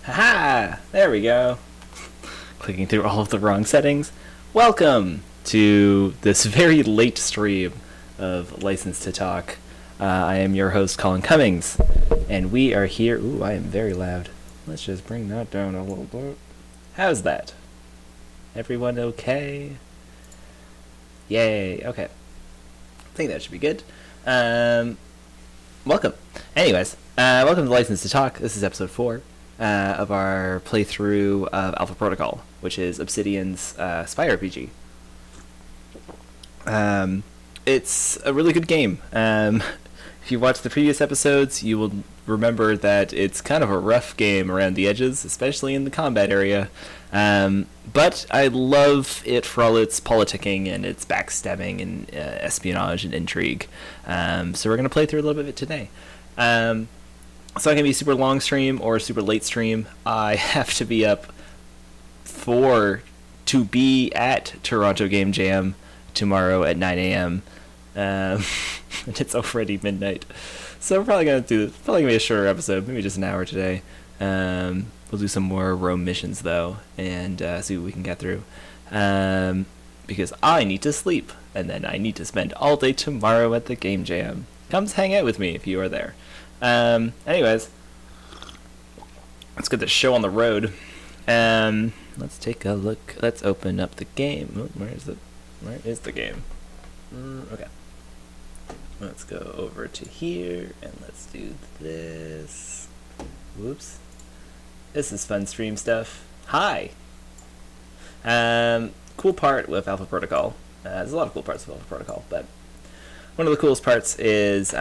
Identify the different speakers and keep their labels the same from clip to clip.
Speaker 1: Haha! There we go. Clicking through all of the wrong settings. Welcome to this very late stream of License to Talk. I am your host, Colin Cummings, and we are here. Ooh, I am very loud. Let's just bring that down a little bit. How's that? Everyone okay? Yay, okay. I think that should be good. Welcome. Anyways, welcome to License to Talk. This is episode 4 of our playthrough of Alpha Protocol, which is Obsidian's spy RPG. It's a really good game. If you watched the previous episodes, you will remember that it's kind of a rough game around the edges, especially in the combat area. But I love it for all its politicking and its backstabbing and espionage and intrigue. So we're going to play through a little bit of it today. It's not going to be a super long stream or a super late stream. I have to be up to be at Toronto Game Jam tomorrow at 9 a.m. And it's already midnight. So we're probably going to be a shorter episode, maybe just an hour today. We'll do some more Rome missions, though, and see what we can get through. Because I need to sleep, and then I need to spend all day tomorrow at the Game Jam. Come hang out with me if you are there. Anyways, let's get the show on the road. Let's take a look. Let's open up the game. Oh, where is the game? Okay. Let's go over to here, and let's do this. Whoops. This is fun stream stuff. Hi! Cool part with Alpha Protocol. There's a lot of cool parts with Alpha Protocol, but one of the coolest parts is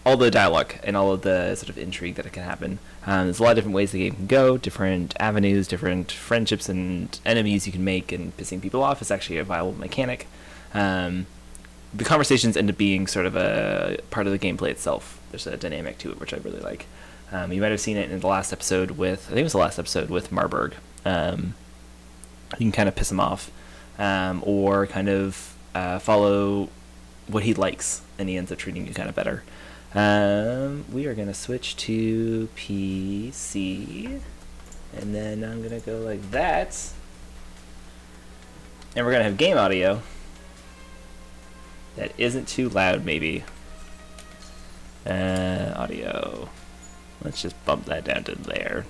Speaker 1: all the dialogue and all of the sort of intrigue that can happen. There's a lot of different ways the game can go, different avenues, different friendships and enemies you can make, and pissing people off is actually a viable mechanic. The conversations end up being sort of a part of the gameplay itself. There's a dynamic to it, which I really like. You might have seen it in the last episode with Marburg. You can kind of piss him off, or kind of follow what he likes, and he ends up treating you kind of better. We are going to switch to PC, and then I'm going to go like that. And we're going to have game audio that isn't too loud, maybe. Audio. Let's just bump that down to there.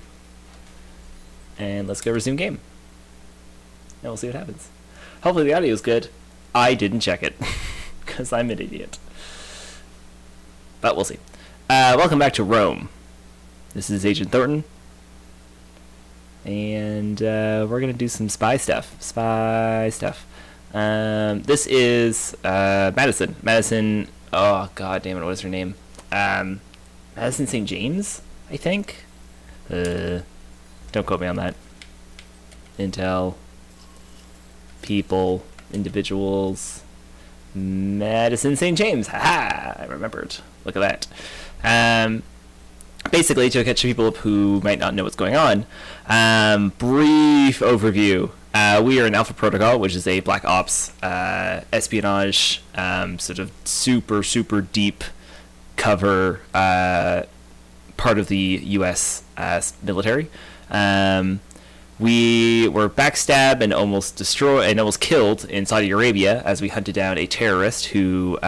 Speaker 1: And let's go resume game. And we'll see what happens. Hopefully the audio is good. I didn't check it, because I'm an idiot. But we'll see. Welcome back to Rome. This is Agent Thornton. And we're going to do some spy stuff. This is Madison. Madison, oh god damn it, what is her name? Madison St. James, I think? Don't quote me on that. Intel. People. Individuals. Madison St. James. Haha! I remembered. Look at that. Basically, to catch people up who might not know what's going on, brief overview. We are in Alpha Protocol, which is a Black Ops espionage, sort of super deep cover part of the U.S. Military. We were backstabbed and almost destroyed and almost killed in Saudi Arabia as we hunted down a terrorist who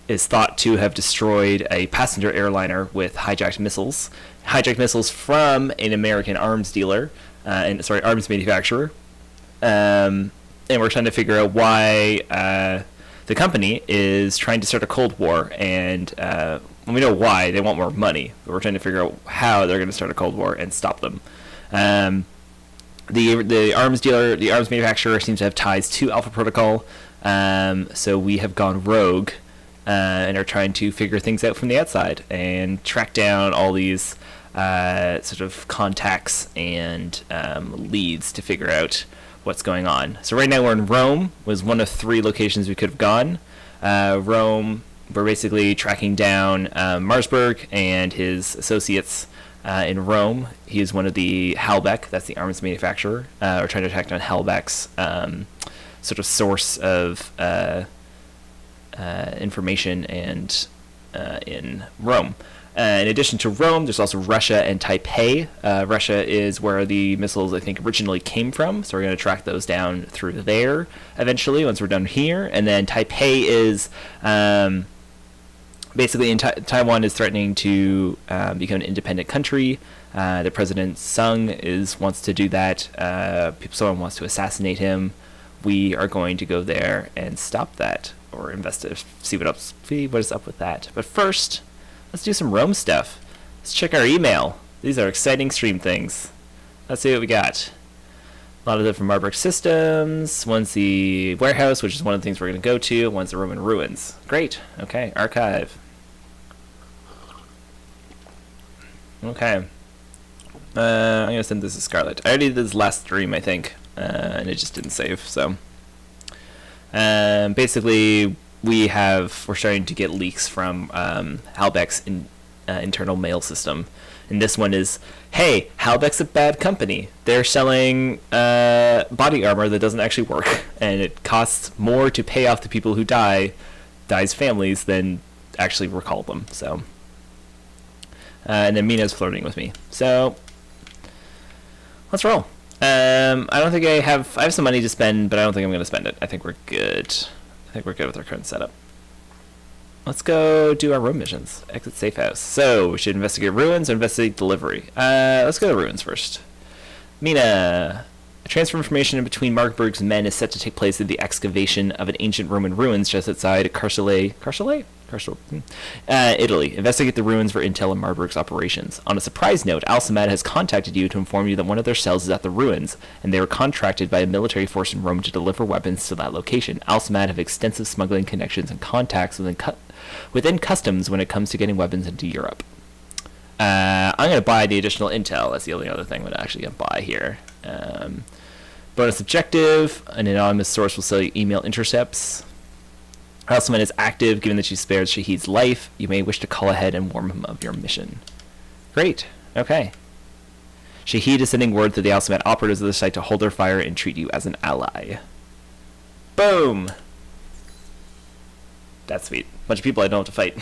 Speaker 1: is thought to have destroyed a passenger airliner with hijacked missiles from an American arms manufacturer. And we're trying to figure out why the company is trying to start a Cold War, and we know why. They want more money, but we're trying to figure out how they're going to start a Cold War and stop them. The arms manufacturer seems to have ties to Alpha Protocol, so we have gone rogue and are trying to figure things out from the outside and track down all these sort of contacts and leads to figure out what's going on. So right now we're in Rome. Was one of 3 locations we could have gone. Rome, we're basically tracking down Marsburg and his associates in Rome. He is one of the Halbeck, that's the arms manufacturer. We're trying to track down Halbeck's sort of source of information and in Rome. In addition to Rome, there's also Russia and Taipei. Russia is where the missiles, I think, originally came from, so we're going to track those down through there eventually once we're done here. And then Taipei is basically Taiwan is threatening to become an independent country. The President Sung wants to do that. Someone wants to assassinate him. We are going to go there and stop that, or see what is up with that. But first, let's do some Rome stuff. Let's check our email. These are exciting stream things. Let's see what we got. A lot of different Marburg systems. One's the warehouse, which is one of the things we're going to go to. One's the Roman ruins. Great. Okay, archive. Okay. I'm going to send this to Scarlett. I already did this last stream, I think, and it just didn't save, so. Basically, we're starting to get leaks from Halbeck's internal mail system. And this one is, hey, Halbeck's a bad company. They're selling body armor that doesn't actually work, and it costs more to pay off the people who dies families, than actually recall them. So, and then Mina's flirting with me. So, let's roll. I don't think I have some money to spend, but I don't think I'm going to spend it. I think we're good. I think we're good with our current setup. Let's go do our room missions. Exit safe house. So, we should investigate ruins or investigate delivery. Let's go to ruins first. Mina. A transfer of information in between Marburg's men is set to take place in the excavation of an ancient Roman ruins just outside Italy. Investigate the ruins for intel on Marburg's operations. On a surprise note, Al-Samad has contacted you to inform you that one of their cells is at the ruins, and they were contracted by a military force in Rome to deliver weapons to that location. Al-Samad have extensive smuggling connections and contacts within customs when it comes to getting weapons into Europe. I'm going to buy the additional intel. That's the only other thing I'm actually going to buy here. Bonus objective. An anonymous source will sell you email intercepts. Al-Samad is active. Given that you spared Shahid's life, you may wish to call ahead and warn him of your mission. Great. Okay. Shahid is sending word to the Al-Samad operatives of the site to hold their fire and treat you as an ally. Boom! That's sweet. Bunch of people I don't have to fight.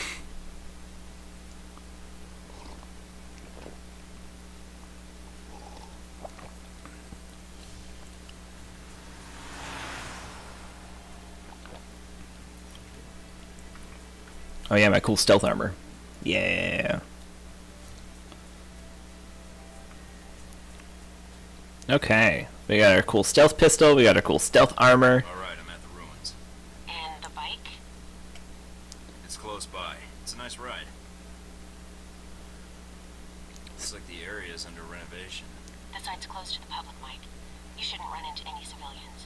Speaker 1: Oh yeah, my cool stealth armor. Yeah. Okay. We got our cool stealth pistol, we got our cool stealth armor.
Speaker 2: Alright, I'm at the ruins.
Speaker 3: And the bike?
Speaker 2: It's close by. It's a nice ride. Looks like the area is under renovation.
Speaker 3: The site's closed to the public, Mike. You shouldn't run into any civilians.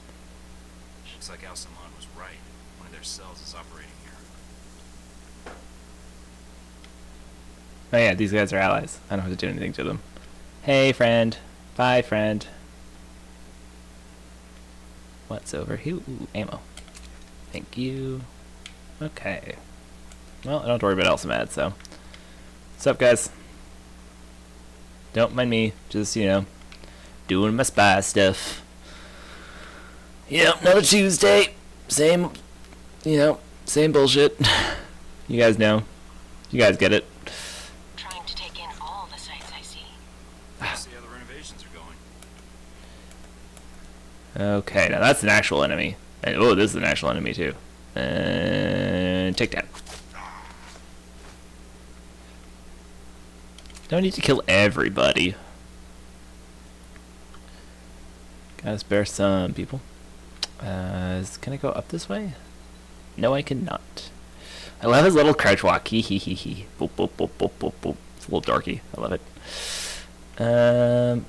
Speaker 2: Looks like Al-Samad was right. One of their cells is operating here.
Speaker 1: Oh yeah, these guys are allies. I don't have to do anything to them. Hey, friend. Bye, friend. What's over here? Ooh, ammo. Thank you. Okay. Well, I don't have to worry about Al-Samad, so. What's up, guys? Don't mind me. Just, doing my spy stuff. Yep, another Tuesday. Same, same bullshit. You guys know. You guys get it.
Speaker 3: Trying to take in all the sights I see.
Speaker 2: See how the renovations are going.
Speaker 1: Okay, now that's an actual enemy. And, oh, this is an actual enemy, too. And take that. Don't need to kill everybody. Gotta spare some people. Can I go up this way? No, I cannot. I love his little crouch walk. Hee hee hee hee. Boop, boop, boop, boop, boop, boop. It's a little darky. I love it.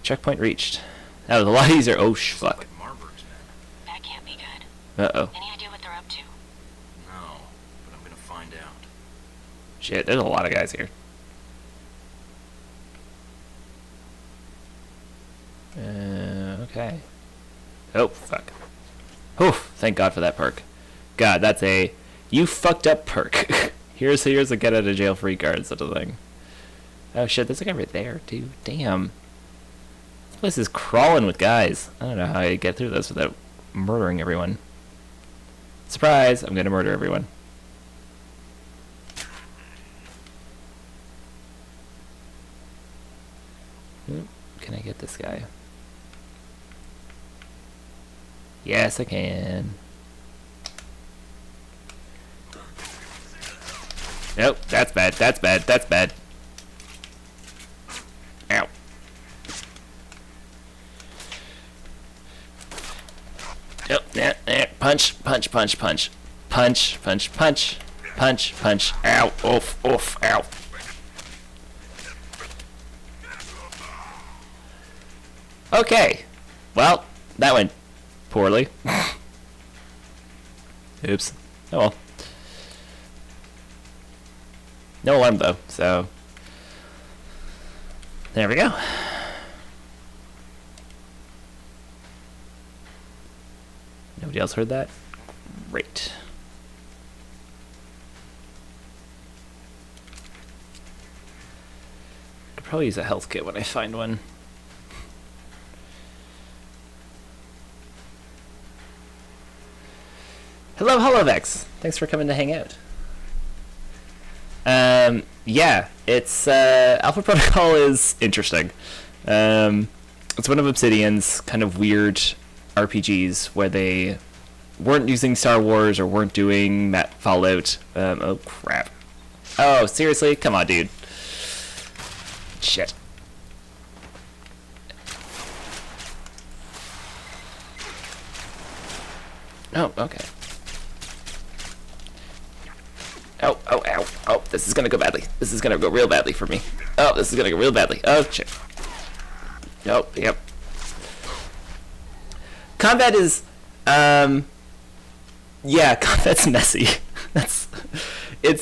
Speaker 1: Checkpoint reached. That was a lot easier. Oh, fuck.
Speaker 2: Like Marburg's men.
Speaker 3: That can't be good.
Speaker 1: Uh-oh.
Speaker 3: Any idea what they're up to?
Speaker 2: No, but I'm gonna find out.
Speaker 1: Shit, there's a lot of guys here. Okay. Oh, fuck. Oof, thank God for that perk. God, that's a you fucked up perk. here's a get out of jail free card sort of thing. Oh shit, there's a guy right there too. Damn. This place is crawling with guys. I don't know how I get through this without murdering everyone. Surprise, I'm gonna murder everyone. can I get this guy? Yes, I can. Nope, that's bad, that's bad, that's bad. Ow. Yep, punch, punch, punch, punch. Punch, punch, punch. Punch, punch. Ow, oof, oof, ow. Okay. Well, that went poorly. Oops. Oh well. No one though, so there we go. Nobody else heard that? Great. I'll probably use a health kit when I find one. Hello, Holovex. Thanks for coming to hang out. Yeah, it's Alpha Protocol is interesting. It's one of Obsidian's kind of weird RPGs where they weren't using Star Wars or weren't doing Fallout. Oh crap! Oh seriously? Come on, dude. Shit. Oh, okay. Oh, oh, ow. Oh, this is gonna go badly. This is gonna go real badly for me. Oh, this is gonna go real badly. Oh, shit. Oh, yep. Combat is, yeah, combat's messy.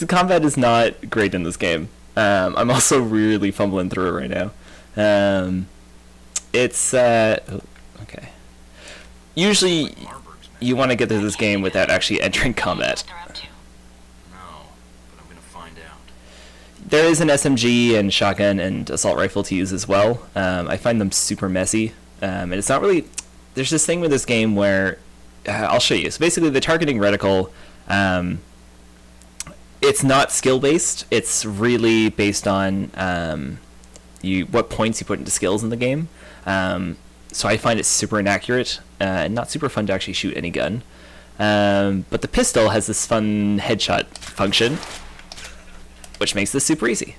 Speaker 1: Combat is not great in this game. I'm also really fumbling through it right now. Oh, okay. Usually, you want to get to this game without actually entering combat. There is an SMG and shotgun and assault rifle to use as well. I find them super messy. And it's not really... There's this thing with this game where... I'll show you. So basically the targeting reticle, it's not skill-based. It's really based on what points you put into skills in the game. So I find it super inaccurate and not super fun to actually shoot any gun. But the pistol has this fun headshot function, which makes this super easy.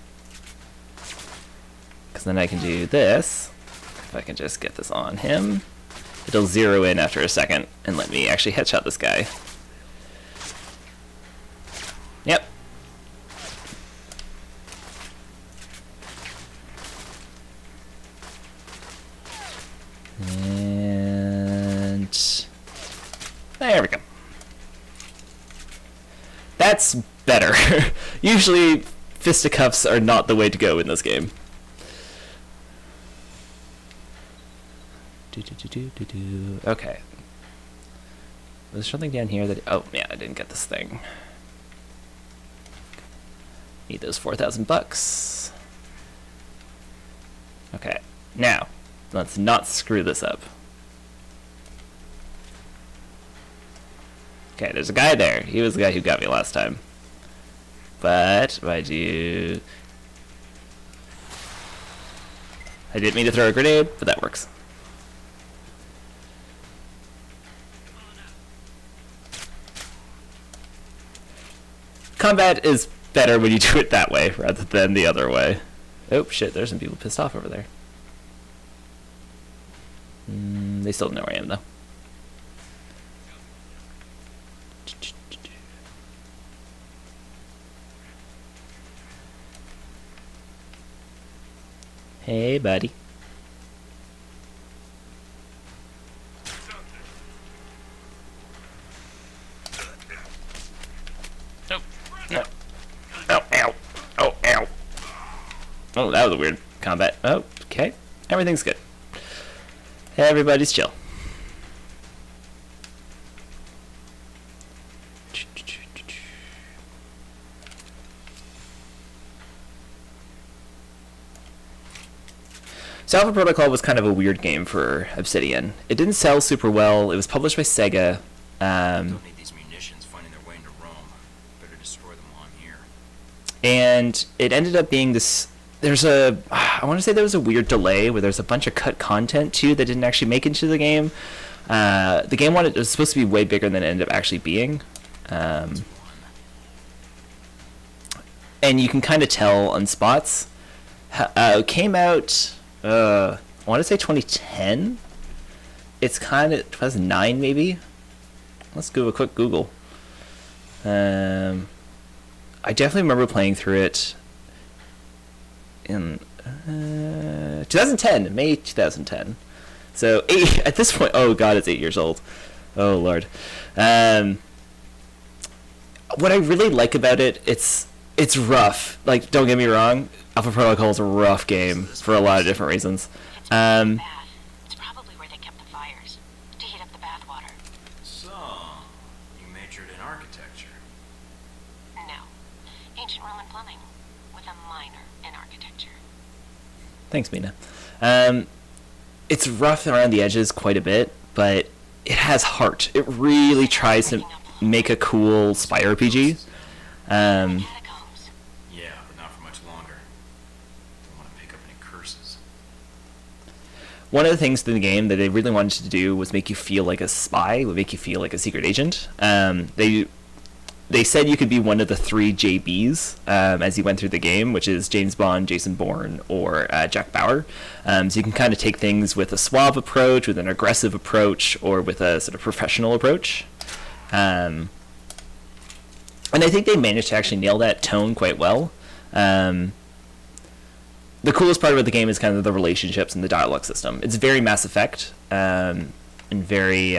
Speaker 1: Because then I can do this. If I can just get this on him, it'll zero in after a second and let me actually headshot this guy. Yep. And there we go. That's better. Usually fisticuffs are not the way to go in this game. Okay. There's something down here that... Oh, yeah, I didn't get this thing. Need those 4,000 bucks. Okay, now, let's not screw this up. Okay, there's a guy there. He was the guy who got me last time. But, I didn't mean to throw a grenade, but that works. Combat is better when you do it that way, rather than the other way. Oh, shit, there's some people pissed off over there. They still know where I am, though. Hey, buddy. Oh, no. Oh, ow. Oh, ow. Oh, that was a weird combat. Oh, okay. Everything's good. Everybody's chill. So Alpha Protocol was kind of a weird game for Obsidian. It didn't sell super well. It was published by Sega.
Speaker 2: Don't need these munitions finding their way into Rome. Better destroy them while I'm here.
Speaker 1: And it ended up being this I want to say there was a weird delay where there's a bunch of cut content too that didn't actually make it into the game. The game it was supposed to be way bigger than it ended up actually being. And you can kind of tell on spots. It came out, I want to say 2010. It's kind of 2009 maybe. Let's do a quick Google. I definitely remember playing through it in 2010, May 2010. So at this point, oh god, it's 8 years old. Oh lord. What I really like about it, it's rough. Like, don't get me wrong, Alpha Protocol is a rough game for a lot of different reasons.
Speaker 3: Bath. It's probably where they kept the fires to heat up the bath water.
Speaker 2: So, you majored in architecture.
Speaker 3: No, ancient Roman plumbing with a minor in architecture.
Speaker 1: Thanks, Mina. It's rough around the edges quite a bit, but it has heart. It really tries to make a cool spy RPG.
Speaker 3: Catacombs.
Speaker 2: Yeah, but not for much longer. Don't want to pick up any curses.
Speaker 1: One of the things in the game that they really wanted to do was make you feel like a spy, would make you feel like a secret agent. They said you could be one of the 3 JBs as you went through the game, which is James Bond, Jason Bourne, or Jack Bauer. So you can kind of take things with a suave approach, with an aggressive approach, or with a sort of professional approach. And I think they managed to actually nail that tone quite well. The coolest part about the game is kind of the relationships and the dialogue system. It's very Mass Effect, and very...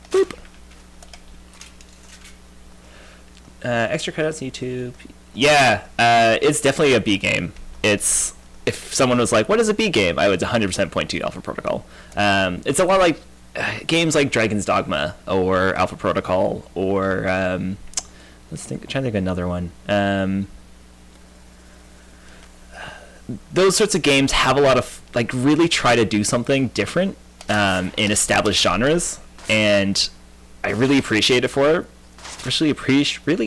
Speaker 1: boop. Extra credits on YouTube. Yeah, it's definitely a B game. If someone was like, what is a B game? I would 100% point to Alpha Protocol. It's a lot like games like Dragon's Dogma or Alpha Protocol or trying to think of another one. Those sorts of games have a lot of really try to do something different in established genres, and I really appreciate it for it. Really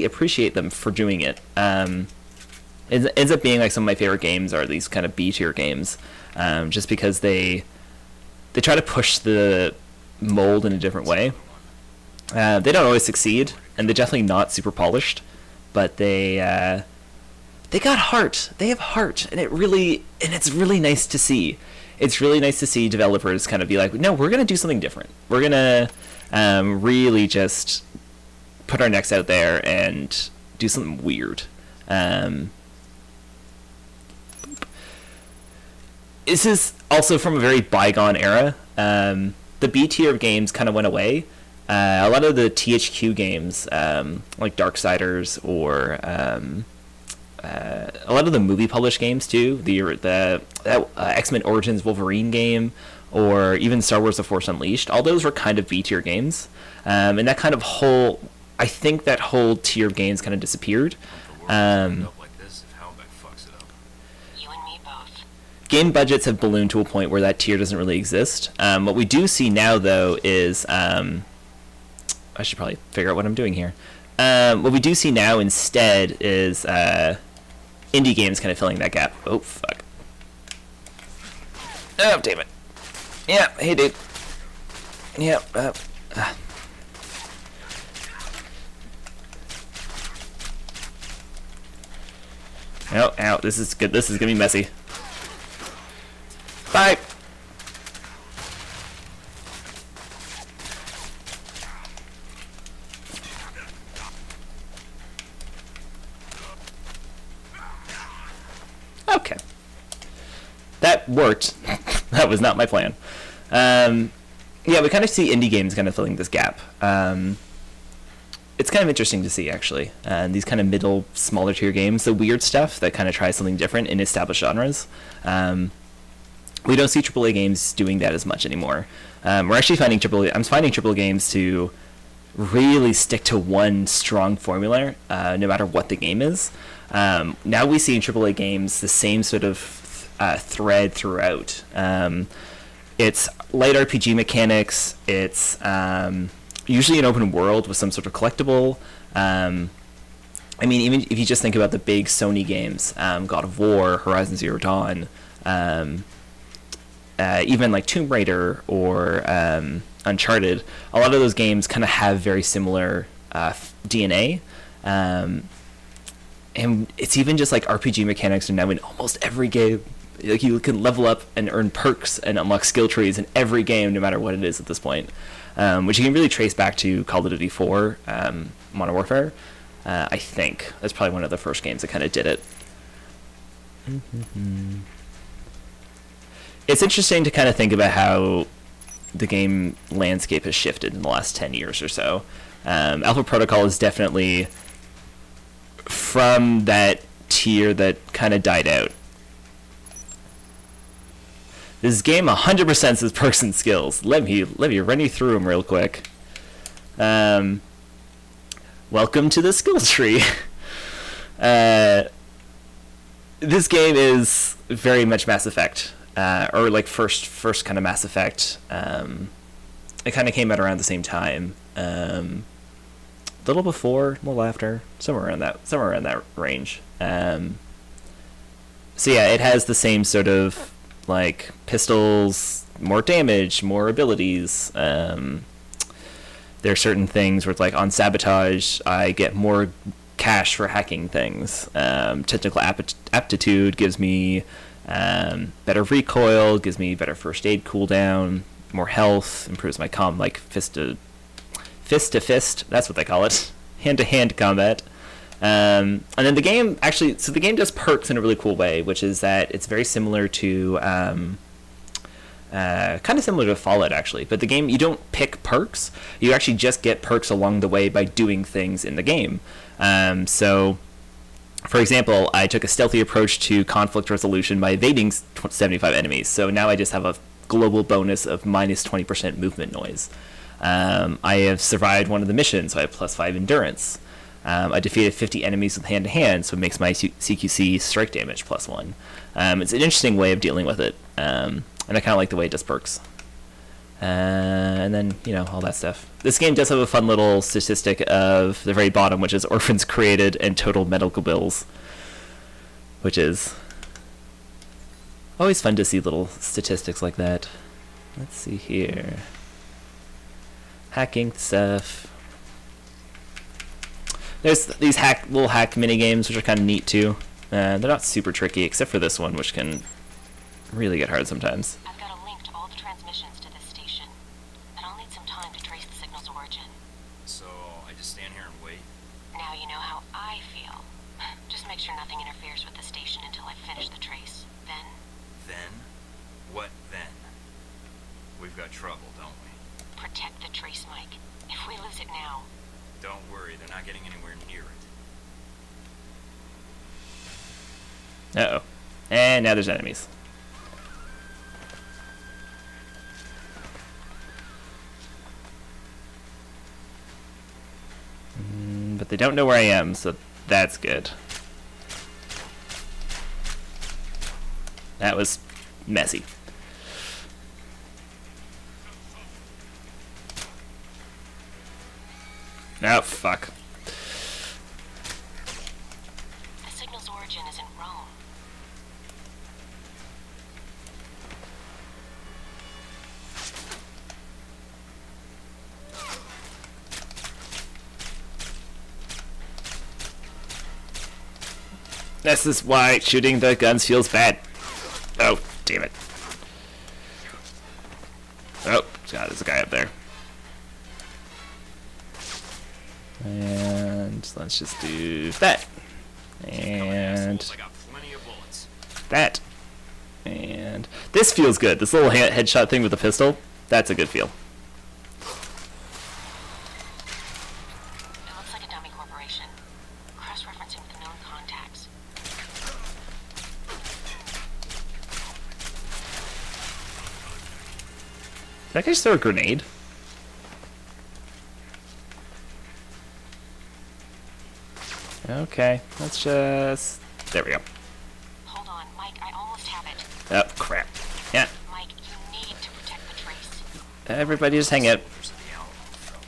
Speaker 1: appreciate them for doing it. It ends up being like some of my favorite games are these kind of B-tier games, just because they try to push the mold in a different way. They don't always succeed, and they're definitely not super polished, but they got heart. They have heart, and it's really nice to see. It's really nice to see developers kind of be like, no, we're gonna do something different. We're gonna really just put our necks out there and do something weird. This is also from a very bygone era. The B tier of games kind of went away. A lot of the THQ games, like Darksiders, or a lot of the movie published games too, the X-Men Origins Wolverine game, or even Star Wars: The Force Unleashed, all those were kind of B tier games, and that kind of I think that whole tier of games kind of disappeared.
Speaker 2: The world would end up like this if Halbeck fucks it up.
Speaker 3: You and me both.
Speaker 1: Game budgets have ballooned to a point where that tier doesn't really exist. What we do see now, though, is I should probably figure out what I'm doing here. What we do see now instead is indie games kind of filling that gap. Oh, fuck. Oh, damn it. Yeah, hey, dude. Yeah, Oh, ow, this is good. This is gonna be messy. Bye! Okay. That worked. That was not my plan. Yeah, we kind of see indie games kind of filling this gap. It's kind of interesting to see, actually. These kind of middle, smaller tier games, the weird stuff that kind of tries something different in established genres. We don't see AAA games doing that as much anymore. We're actually finding I'm finding AAA games to really stick to one strong formula, no matter what the game is. Now we see in AAA games the same sort of thread throughout. It's light RPG mechanics. It's usually an open world with some sort of collectible. I mean, even if you just think about the big Sony games, God of War, Horizon Zero Dawn, even like Tomb Raider or Uncharted, a lot of those games kind of have very similar DNA. And it's even just like RPG mechanics are now in almost every game. Like you can level up and earn perks and unlock skill trees in every game, no matter what it is at this point, which you can really trace back to Call of Duty 4, Modern Warfare. I think that's probably one of the first games that kind of did it. It's interesting to kind of think about how the game landscape has shifted in the last 10 years or so. Alpha Protocol is definitely from that tier that kind of died out. This game 100% says perks and skills. Let me run you through them real quick. Welcome to the skill tree. This game is very much Mass Effect, or like first kind of Mass Effect. It kind of came out around the same time. Little before, a little after, somewhere around that range. So yeah, it has the same sort of like pistols, more damage, more abilities. There are certain things where it's like on sabotage, I get more cash for hacking things. Technical aptitude gives me better recoil, gives me better first aid cooldown, more health, improves my like fist to fist, that's what they call it, hand-to-hand combat. And then the game the game does perks in a really cool way, which is that it's very similar to kind of similar to Fallout actually, but the game, you don't pick perks, you actually just get perks along the way by doing things in the game. So for example, I took a stealthy approach to conflict resolution by evading 75 enemies, so now I just have a global bonus of minus 20% movement noise. I have survived one of the missions, so I have +5 endurance. I defeated 50 enemies with hand-to-hand, so it makes my CQC strike damage +1. It's an interesting way of dealing with it, and I kind of like the way it does perks. And then, all that stuff. This game does have a fun little statistic of the very bottom, which is orphans created and total medical bills, which is always fun to see little statistics like that. Let's see here. Hacking stuff. There's these little hack mini games, which are kind of neat too. They're not super tricky, except for this one, which can really get hard sometimes.
Speaker 3: I've got a link to all the transmissions to this station, and I'll need some time to trace the signal's origin.
Speaker 2: So I just stand here and wait?
Speaker 3: Now you know how I feel. Just make sure nothing interferes with the station until I finish the trace. Then?
Speaker 2: Then? What then? We've got trouble, don't we?
Speaker 3: Protect the trace, Mike. If we lose it now...
Speaker 2: Don't worry, they're not getting anywhere near it.
Speaker 1: Uh-oh. And now there's enemies. But they don't know where I am, so that's good. That was messy. Oh, fuck.
Speaker 3: The signal's origin is in Rome.
Speaker 1: This is why shooting the guns feels bad. Oh, damn it. Oh, God, there's a guy up there. And let's just do that. And
Speaker 2: I got plenty of bullets.
Speaker 1: that. And this feels good. This little headshot thing with the pistol, that's a good feel.
Speaker 3: It looks like a dummy corporation. Cross-referencing with known contacts.
Speaker 1: Did I just throw a grenade? Okay, let's just... There we go.
Speaker 3: Hold on, Mike, I almost have it.
Speaker 1: Oh, crap. Yeah,
Speaker 3: Mike, you need to protect the trace.
Speaker 1: everybody just hang out.
Speaker 2: Soldiers of the Alamo felt.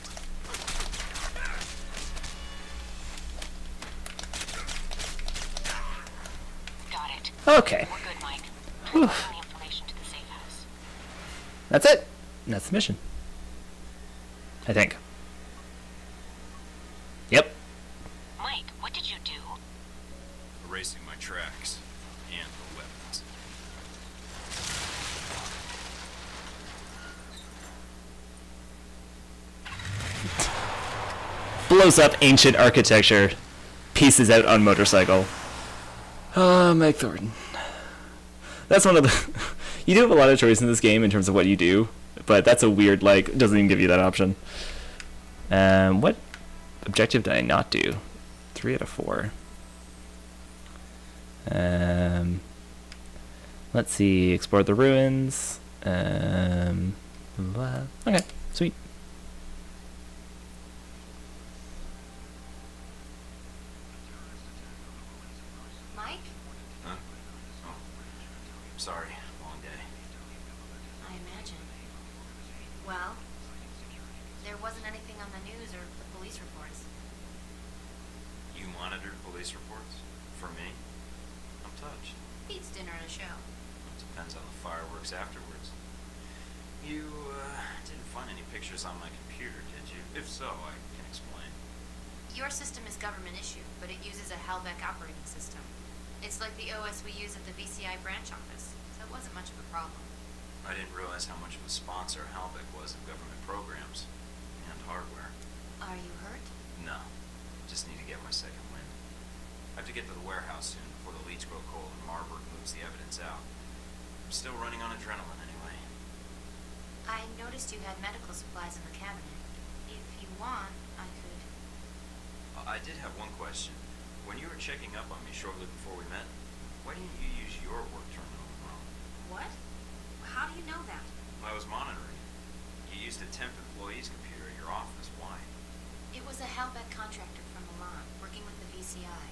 Speaker 1: Okay.
Speaker 3: We're good, Mike. I'm sending the information to the safe house.
Speaker 1: That's it. That's the mission. I think. Yep.
Speaker 3: Mike, what did you do?
Speaker 2: Erasing my tracks and the weapons.
Speaker 1: Blows up ancient architecture. Pieces out on motorcycle. Oh, Mike Thornton. That's one of the... You do have a lot of choice in this game in terms of what you do, but that's a weird, like, doesn't even give you that option. What objective did I not do? 3 out of 4. Let's see. Explore the ruins. Okay, sweet.
Speaker 3: Mike?
Speaker 2: Huh? Oh. Sorry. Long day.
Speaker 3: I imagine. Well, there wasn't anything on the news or the police reports.
Speaker 2: You monitored police reports? For me? I'm touched.
Speaker 3: Beats dinner and a show.
Speaker 2: It depends on the fireworks afterwards. You, didn't find any pictures on my computer, did you? If so, I can explain.
Speaker 3: Your system is government issue, but it uses a Halbeck operating system. It's like the OS we use at the VCI branch office, so it wasn't much of a problem.
Speaker 2: I didn't realize how much of a sponsor Halbeck was of government programs and hardware.
Speaker 3: Are you hurt?
Speaker 2: No. Just need to get my second wind. I have to get to the warehouse soon before the leads grow cold and Marburg moves the evidence out. I'm still running on adrenaline anyway.
Speaker 3: I noticed you had medical supplies in the cabinet. If you want, I could...
Speaker 2: I did have one question. When you were checking up on me shortly before we met, why didn't you use your work terminal alone?
Speaker 3: What? How do you know that?
Speaker 2: I was monitoring. You used a temp employee's computer at your office. Why?
Speaker 3: It was a Halbeck contractor from Milan, working with the VCI.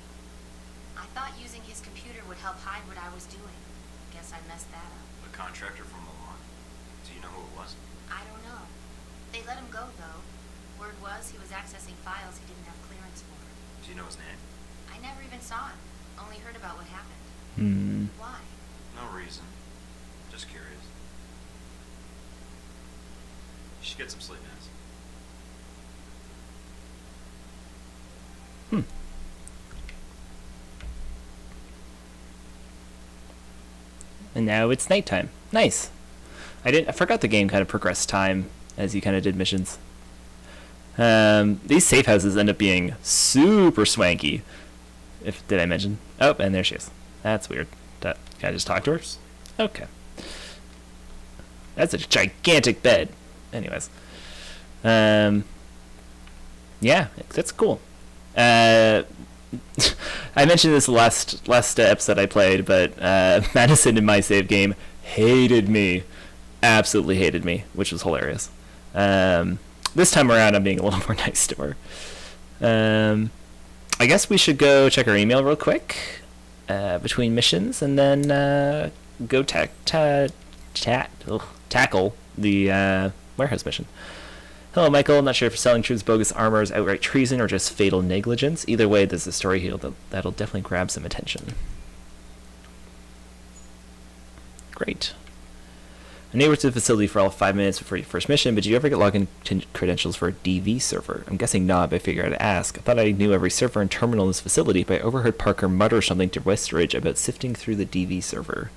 Speaker 3: I thought using his computer would help hide what I was doing. Guess I messed that up.
Speaker 2: A contractor from Milan? Do you know who it was?
Speaker 3: I don't know. They let him go, though. Word was he was accessing files he didn't have clearance for.
Speaker 2: Do you know his name?
Speaker 3: I never even saw him. Only heard about what happened. Why?
Speaker 2: No reason. Just curious. You should get some sleep, Madison.
Speaker 1: And now it's nighttime. Nice. I forgot the game kind of progressed time as you kind of did missions. These safe houses end up being super swanky. Did I mention? Oh, and there she is. That's weird. Can I just talk to her? Okay. That's a gigantic bed. Anyways. Yeah, that's cool. I mentioned this last episode I played, but Madison in my save game hated me. Absolutely hated me, which was hilarious. This time around, I'm being a little more nice to her. I guess we should go check our email real quick between missions, and then go tackle the warehouse mission. Hello, Michael. Not sure if selling Truth's bogus armor is outright treason or just fatal negligence. Either way, there's a story here that'll definitely grab some attention. Great. I knew you were to the facility for all 5 minutes before your first mission, but did you ever get login credentials for a DV server? I'm guessing not, but I figured I'd ask. I thought I knew every server and terminal in this facility, but I overheard Parker mutter something to Westridge about sifting through the DV server.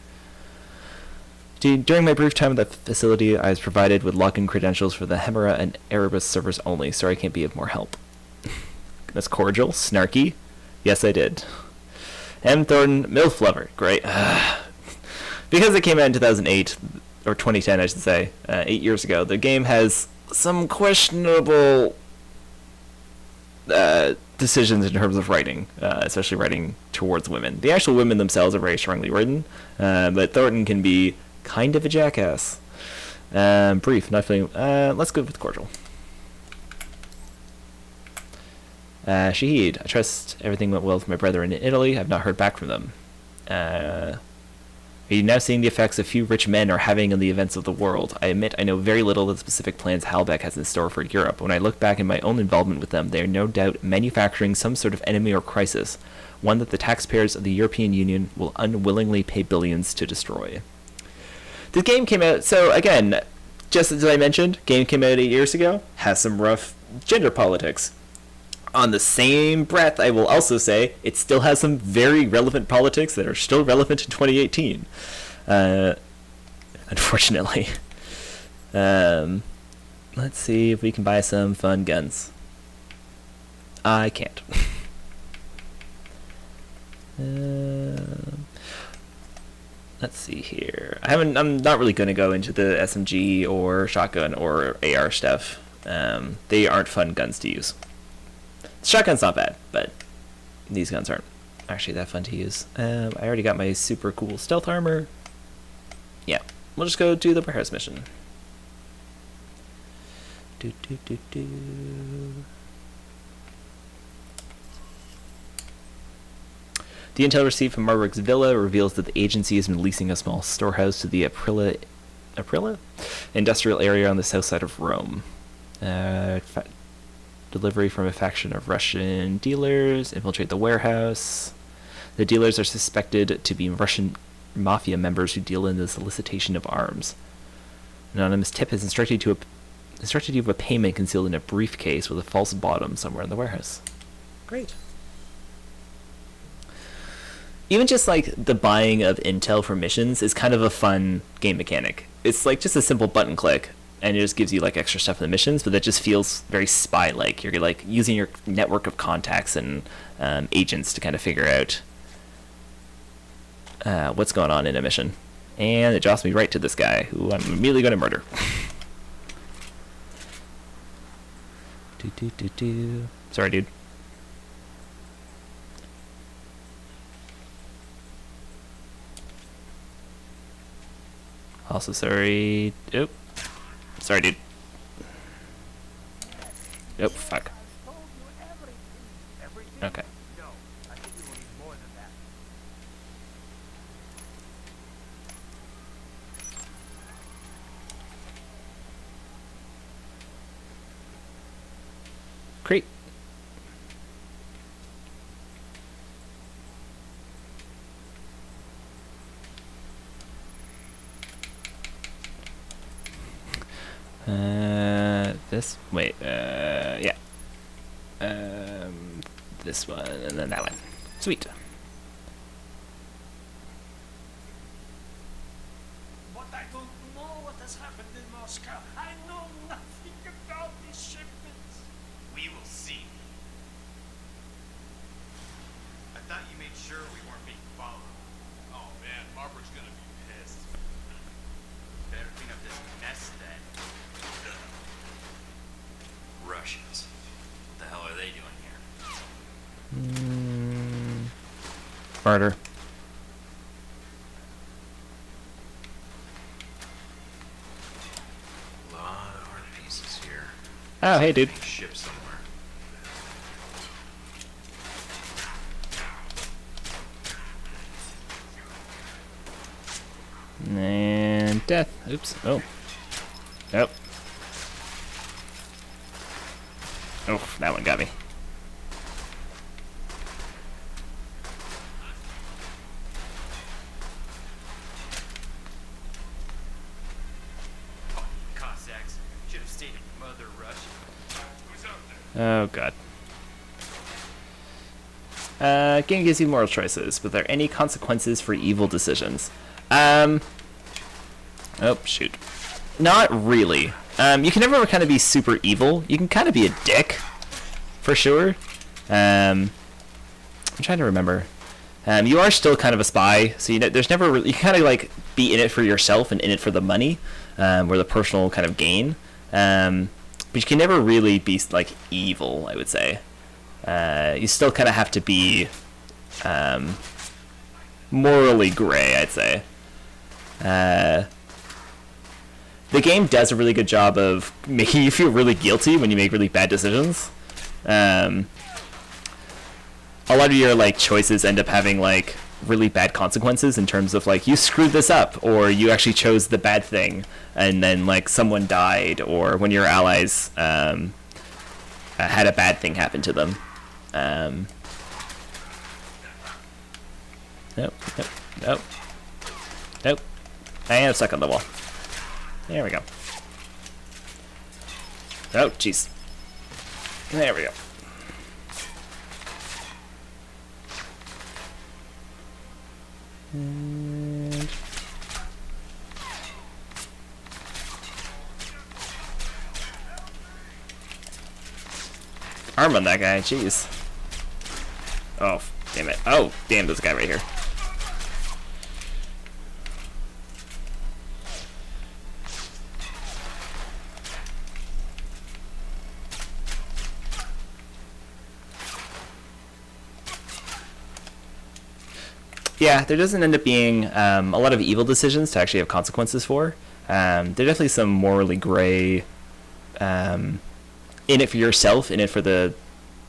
Speaker 1: During my brief time at the facility, I was provided with login credentials for the Hemera and Erebus servers only. Sorry I can't be of more help. That's cordial. Snarky. Yes, I did. M. Thornton, MILF lover. Great. Because it came out in 2008, or 2010, I should say, 8 years ago, the game has some questionable decisions in terms of writing, especially writing towards women. The actual women themselves are very strongly written, but Thornton can be kind of a jackass. Brief, not feeling... let's go with cordial. Shahid, I trust everything went well with my brethren in Italy. I've not heard back from them. Are you now seeing the effects a few rich men are having on the events of the world? I admit I know very little of the specific plans Halbeck has in store for Europe. When I look back in my own involvement with them, they are no doubt manufacturing some sort of enemy or crisis, one that the taxpayers of the European Union will unwillingly pay billions to destroy. The game came out, so again, just as I mentioned, game came out 8 years ago, has some rough gender politics. On the same breath, I will also say it still has some very relevant politics that are still relevant in 2018. Unfortunately. Let's see if we can buy some fun guns. I can't. Let's see here. I'm not really going to go into the SMG or shotgun or AR stuff. They aren't fun guns to use. Shotgun's not bad, but these guns aren't actually that fun to use. I already got my super cool stealth armor. Yeah, we'll just go do the warehouse mission. The intel received from Marburg's villa reveals that the agency has been leasing a small storehouse to the Aprila industrial area on the south side of Rome. Delivery from a faction of Russian dealers infiltrate the warehouse. The dealers are suspected to be Russian mafia members who deal in the solicitation of arms. An anonymous tip has instructed you of a payment concealed in a briefcase with a false bottom somewhere in the warehouse. Great. Even just like the buying of intel for missions is kind of a fun game mechanic. It's like just a simple button click, and it just gives you like extra stuff in the missions, but that just feels very spy-like. You're like using your network of contacts and agents to kind of figure out what's going on in a mission. And it drops me right to this guy, who I'm immediately going to murder. Sorry, dude. Also sorry. Oh. Sorry, dude. Oh, fuck. Okay. Great. Yeah. This one, and then that one. Sweet.
Speaker 4: But I don't know what has happened in Moscow. I know nothing about these shipments.
Speaker 2: We will see. I thought you made sure we weren't being followed.
Speaker 4: Oh man, Marburg's gonna be pissed.
Speaker 2: Better clean up this mess then. Russians. What the hell are they doing here?
Speaker 1: Murder.
Speaker 2: A lot of art pieces here.
Speaker 1: Oh, hey, dude.
Speaker 2: Big ship somewhere.
Speaker 1: And death. Oops. Oh. Nope. Oh, that one got me.
Speaker 2: Oh, Cossacks. Should have stayed in Mother Russia.
Speaker 4: Who's out there?
Speaker 1: Oh, God. Game gives you moral choices, but are there any consequences for evil decisions? Oh, shoot. Not really. You can never kind of be super evil. You can kind of be a dick, for sure. I'm trying to remember. You are still kind of a spy, so there's never really, you kind of like be in it for yourself and in it for the money, or the personal kind of gain. But you can never really be like evil, I would say. You still kind of have to be morally gray, I'd say. The game does a really good job of making you feel really guilty when you make really bad decisions. A lot of your like choices end up having like really bad consequences in terms of like you screwed this up or you actually chose the bad thing and then like someone died or when your allies had a bad thing happen to them. Nope. I am stuck on the wall. There we go. Oh, jeez. There we go. And arm on that guy, jeez. Oh, damn it. Oh, damn, this guy right here. Yeah, there doesn't end up being a lot of evil decisions to actually have consequences for. There are definitely some morally gray in it for yourself, in it for the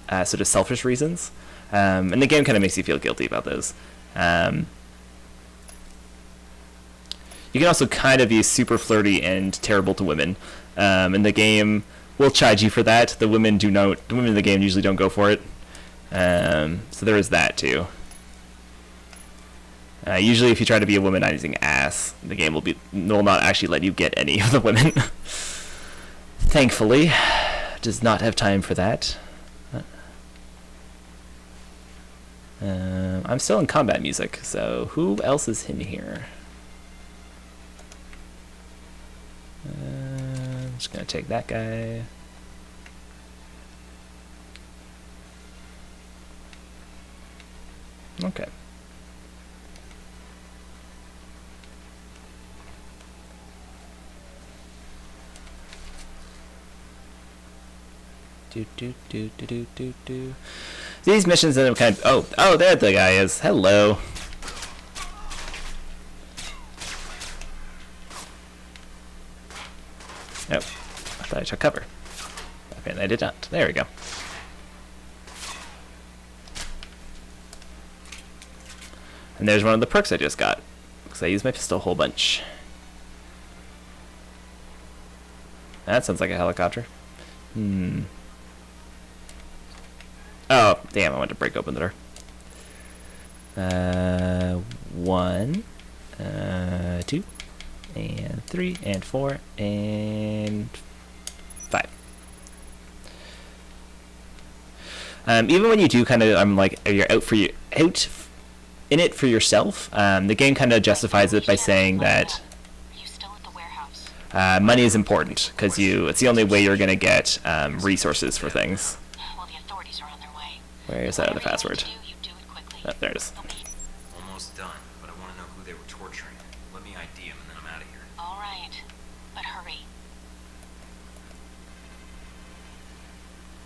Speaker 1: sort of selfish reasons. And the game kind of makes you feel guilty about those. You can also kind of be super flirty and terrible to women. And the game will chide you for that. The women in the game usually don't go for it. So there is that too. Usually if you try to be a womanizing ass, the game will not actually let you get any of the women. Thankfully, does not have time for that. I'm still in combat music, so who else is in here? I'm just gonna take that guy. Okay. Do. These missions end up kind of... Oh, there the guy is. Hello. Oh, I thought I took cover. Okay, I did not. There we go. And there's one of the perks I just got, because I used my pistol a whole bunch. That sounds like a helicopter. Oh, damn, I wanted to break open the door. 1, 2, and 3, and 4, and 5. Even when you do kind of, you're out in it for yourself, the game kind of justifies it by saying that money is important, because it's the only way you're going to get resources for things. Where is that other password? Oh, there it is.
Speaker 2: Almost done, but I want to know who they were torturing. Let me ID them and then I'm out of here.
Speaker 3: All right, but hurry.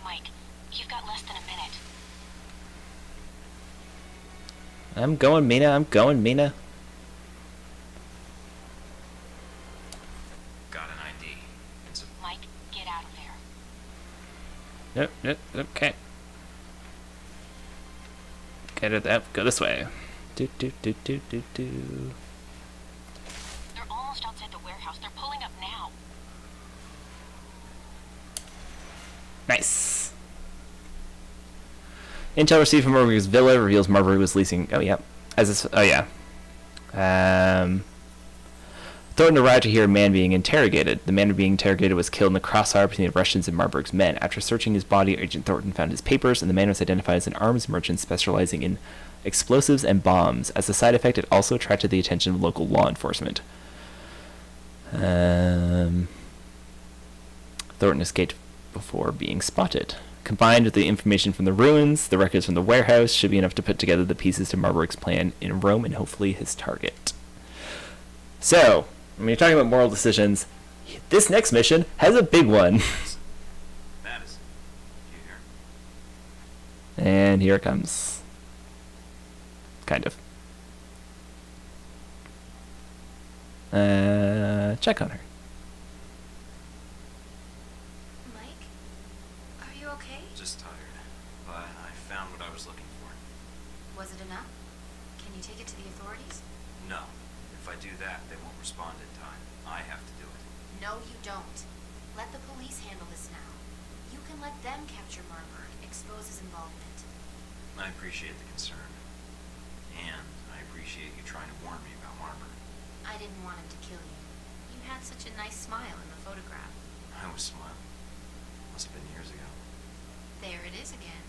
Speaker 3: Mike, you've got less than a minute.
Speaker 1: I'm going, Mina.
Speaker 2: Got an ID.
Speaker 3: Mike, get out of there.
Speaker 1: Yep, okay. Get it up, go this way. Do.
Speaker 3: They're almost outside the warehouse. They're pulling up now.
Speaker 1: Nice. Intel received from Marburg's villa reveals Marburg was leasing. Oh yeah. Thornton arrived to hear a man being interrogated. The man being interrogated was killed in the crossfire between the Russians and Marburg's men. After searching his body, Agent Thornton found his papers, and the man was identified as an arms merchant specializing in explosives and bombs. As a side effect, it also attracted the attention of local law enforcement. Thornton escaped before being spotted. Combined with the information from the ruins, the records from the warehouse should be enough to put together the pieces to Marburg's plan in Rome and hopefully his target. So, when you're talking about moral decisions, this next mission has a big one.
Speaker 2: Madison, you here?
Speaker 1: And here it comes. Kind of. Check on her.
Speaker 3: Mike, are you okay?
Speaker 2: Just tired, but I found what I was looking for.
Speaker 3: Was it enough? Can you take it authorities?
Speaker 2: No. If I do that, they won't respond in time. I have to do it.
Speaker 3: No, you don't. Let the police handle this now. You can let them capture Marburg, expose his involvement.
Speaker 2: I appreciate the concern. And I appreciate you trying to warn me about Marburg.
Speaker 3: I didn't want him to kill you. You had such a nice smile in the photograph.
Speaker 2: I was smiling. Must have been years ago.
Speaker 3: There it is again.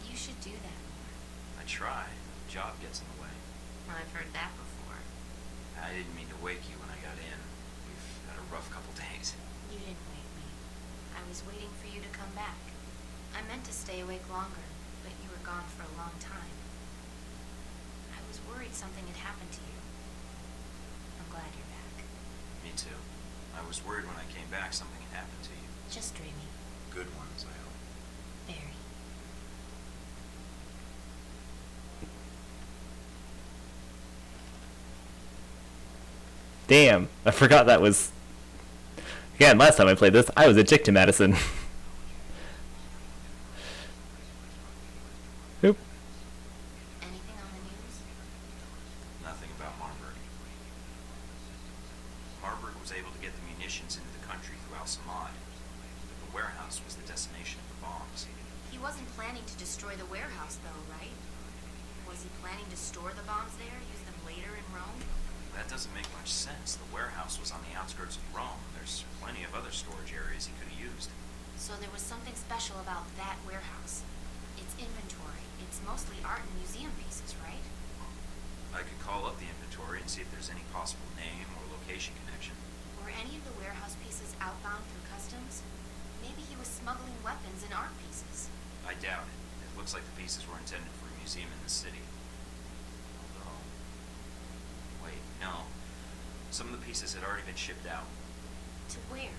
Speaker 3: You should do that more.
Speaker 2: I try. Job gets in the way.
Speaker 3: I've heard that before.
Speaker 2: I didn't mean to wake you when I got in. We've had a rough couple days.
Speaker 3: You didn't wake me. I was waiting for you to come back. I meant to stay awake longer, but you were gone for a long time. I was worried something had happened to you. I'm glad you're back.
Speaker 2: Me too. I was worried when I came back something had happened to you.
Speaker 3: Just dreaming.
Speaker 2: Good ones, I hope.
Speaker 3: Very.
Speaker 1: Damn, I forgot that was... Again, last time I played this, I was a dick to Madison. Oop.
Speaker 3: Anything on the news?
Speaker 2: Nothing about Marburg. Marburg was able to get the munitions into the country through Al-Samad. The warehouse was the destination of the bombs.
Speaker 3: He wasn't planning to destroy the warehouse, though, right? Was he planning to store the bombs there, use them later in Rome?
Speaker 2: That doesn't make much sense. The warehouse was on the outskirts of Rome. There's plenty of other storage areas he could have used.
Speaker 3: So there was something special about that warehouse. Its inventory. It's mostly art and museum pieces, right?
Speaker 2: I could call up the inventory and see if there's any possible name or location connection.
Speaker 3: Were any of the warehouse pieces outbound through customs? Maybe he was smuggling weapons and art pieces.
Speaker 2: I doubt it. It looks like the pieces were intended for a museum in the city. Although... Wait, no. Some of the pieces had already been shipped out.
Speaker 3: To where?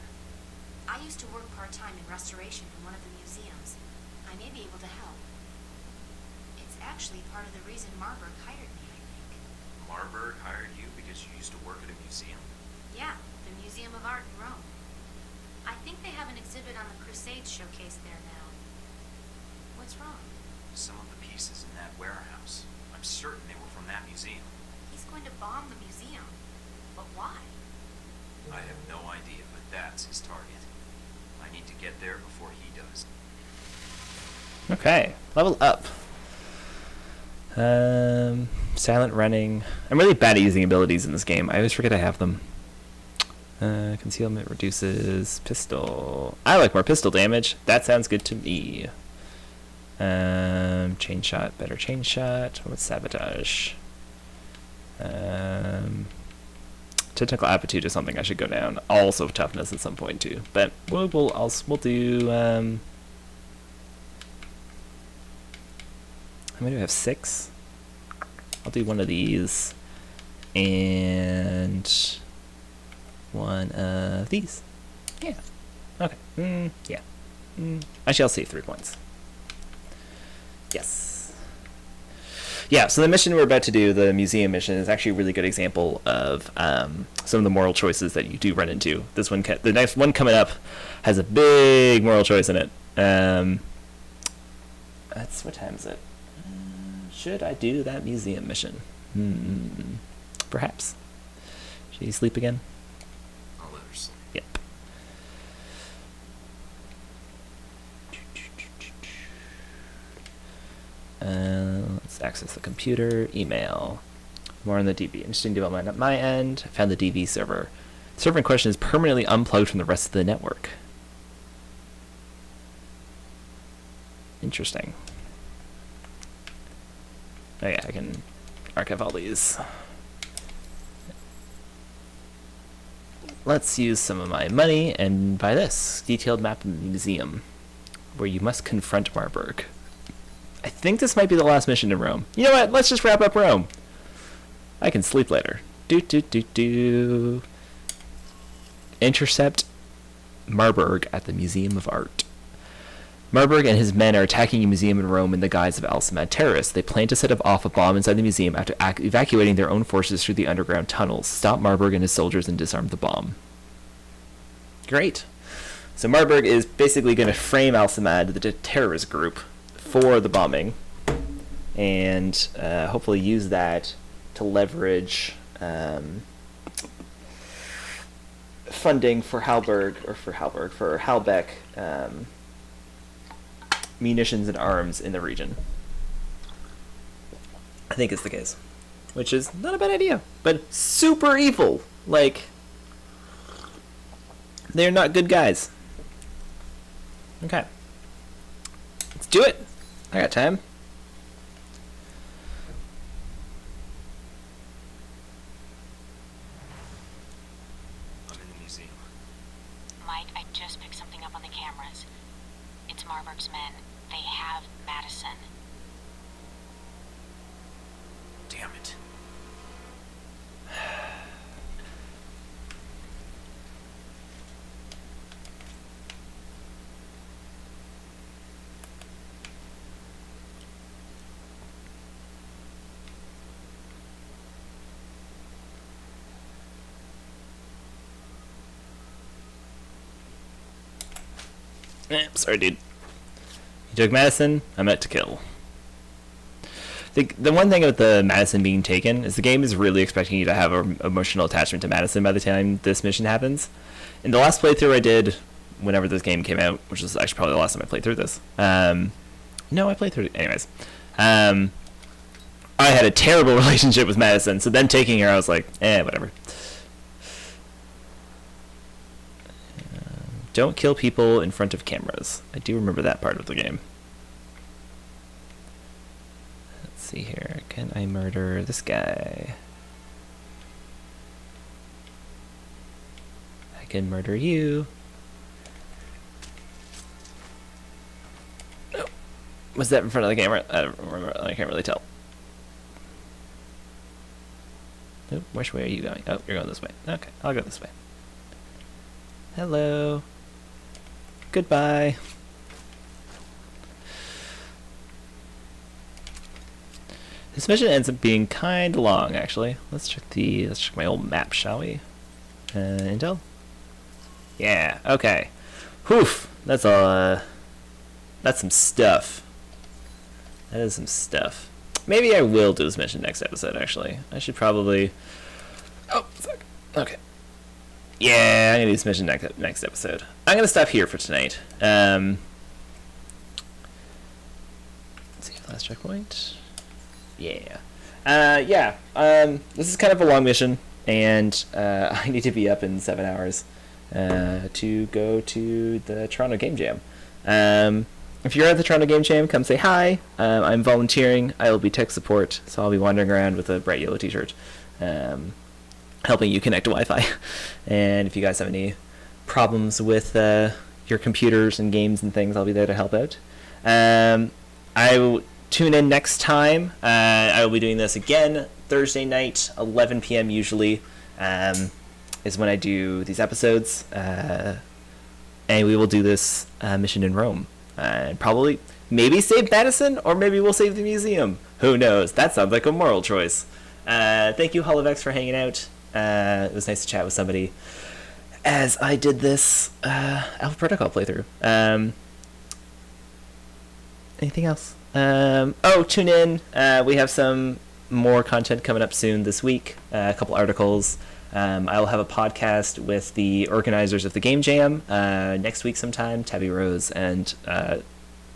Speaker 3: I used to work part-time in restoration in one of the museums. I may be able to help. It's actually part of the reason Marburg hired me, I think.
Speaker 2: Marburg hired you because you used to work at a museum?
Speaker 3: Yeah, the Museum of Art in Rome. I think they have an exhibit on the Crusades showcase there now. What's wrong?
Speaker 2: Some of the pieces in that warehouse. I'm certain they were from that museum.
Speaker 3: He's going to bomb the museum. But why?
Speaker 2: I have no idea, but that's his target. I need to get there before he does.
Speaker 1: Okay, level up. Silent running. I'm really bad at using abilities in this game. I always forget I have them. Concealment reduces pistol. I like more pistol damage. That sounds good to me. Chain shot, better chain shot. What's sabotage? Technical aptitude is something I should go down. Also toughness at some point too. But we'll do. How many do I have? 6. I'll do one of these and one of these. Yeah. Okay. Yeah. Actually, I'll save 3 points. Yes. Yeah, so the mission we're about to do, the museum mission, is actually a really good example of some of the moral choices that you do run into. This one, the next one coming up, has a big moral choice in it. That's what time is it? Should I do that museum mission? Perhaps. Should you sleep again?
Speaker 2: I'll let her sleep.
Speaker 1: Yep. Let's access the computer. Email. More on the DB. Interesting development at my end. I found the DV server. The server in question is permanently unplugged from the rest of the network. Interesting. Oh yeah, I can archive all these. Let's use some of my money and buy this. Detailed map of the museum, where you must confront Marburg. I think this might be the last mission in Rome. You know what? Let's just wrap up Rome. I can sleep later. Intercept Marburg at the Museum of Art. Marburg and his men are attacking a museum in Rome in the guise of Al-Samad terrorists. They plan to set off a bomb inside the museum after evacuating their own forces through the underground tunnels. Stop Marburg and his soldiers and disarm the bomb. Great. So Marburg is basically going to frame Al-Samad, the terrorist group, for the bombing. and hopefully use that to leverage funding for Halbeck munitions and arms in the region. I think is the case, which is not a bad idea, but super evil. Like, they're not good guys. Okay, let's do it. I got time.
Speaker 2: I'm in the museum.
Speaker 5: Mike, I just picked something up on the cameras. It's Marburg's men. They have Madison.
Speaker 2: Damn it.
Speaker 1: Sorry, dude. You took Madison, I meant to kill. The one thing about the Madison being taken is the game is really expecting you to have an emotional attachment to Madison by the time this mission happens. In the last playthrough I did, whenever this game came out, which was actually probably the last time I played through this. No, I played through it anyways. I had a terrible relationship with Madison, so then taking her, I was like, whatever. Don't kill people in front of cameras. I do remember that part of the game. Let's see here. Can I murder this guy? I can murder you. Oh. Was that in front of the camera? I don't remember. I can't really tell. Oh, which way are you going? Oh, you're going this way. Okay, I'll go this way. Hello. Goodbye. This mission ends up being kind of long, actually. Let's check my old map, shall we? Intel. Yeah. Okay. Whew. That's all. That's some stuff. That is some stuff. Maybe I will do this mission next episode. Actually, I should probably. Oh, fuck. Okay. Yeah, I'm gonna do this mission next episode. I'm gonna stop here for tonight. Let's see, last checkpoint. Yeah. This is kind of a long mission, and I need to be up in 7 hours to go to the Toronto Game Jam. If you're at the Toronto Game Jam, come say hi. I'm volunteering. I will be tech support, so I'll be wandering around with a bright yellow t-shirt. Helping you connect to Wi-Fi. And if you guys have any problems with your computers and games and things, I'll be there to help out. I will tune in next time. I will be doing this again Thursday night, 11 p.m. usually, is when I do these episodes. And we will do this mission in Rome. Probably, maybe save Madison, or maybe we'll save the museum. Who knows? That sounds like a moral choice. Thank you, Holovex, for hanging out. It was nice to chat with somebody as I did this Alpha Protocol playthrough. Anything else? Tune in. We have some more content coming up soon this week. A couple articles. I will have a podcast with the organizers of the Game Jam next week sometime. Tabby Rose and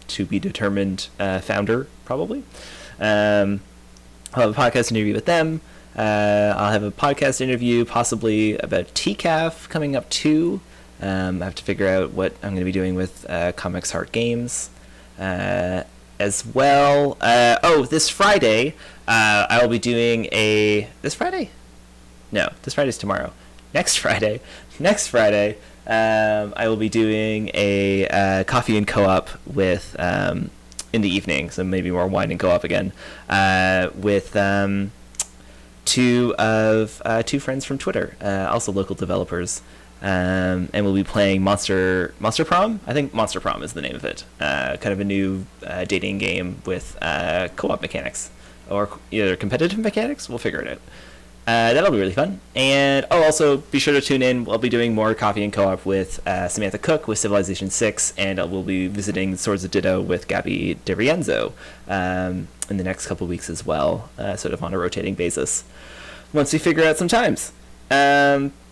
Speaker 1: to be determined founder, probably. I'll have a podcast interview with them. I'll have a podcast interview possibly about TCAF coming up too. I have to figure out what I'm going to be doing with Comics Heart Games as well. This Friday I will be doing this Friday? No, this Friday's tomorrow. Next Friday I will be doing a coffee and co-op with in the evening, so maybe more wine and co-op again, with two friends from Twitter, also local developers, and we'll be playing Monster Prom. I think Monster Prom is the name of it. Kind of a new dating game with co-op mechanics, or either competitive mechanics. We'll figure it out. That'll be really fun. And also be sure to tune in. I'll be doing more Coffee and Co-op with Samantha Cook with Civilization 6, and we'll be visiting Swords of Ditto with Gabby DiRienzo in the next couple weeks as well, sort of on a rotating basis. Once we figure out some times.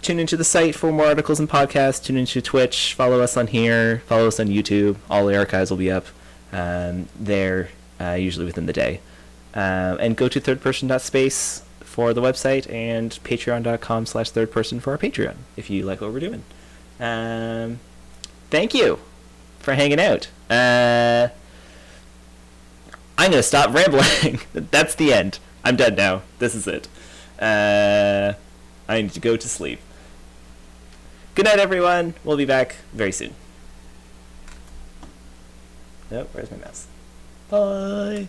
Speaker 1: Tune into the site for more articles and podcasts. Tune into Twitch. Follow us on here. Follow us on YouTube. All the archives will be up there, usually within the day. And go to thirdperson.space for the website, and patreon.com/thirdperson for our Patreon if you like what we're doing. Thank you for hanging out. I'm going to stop rambling. That's the end. I'm done now. This is it. I need to go to sleep. Good night, everyone. We'll be back very soon. Oh, where's my mouse? Bye.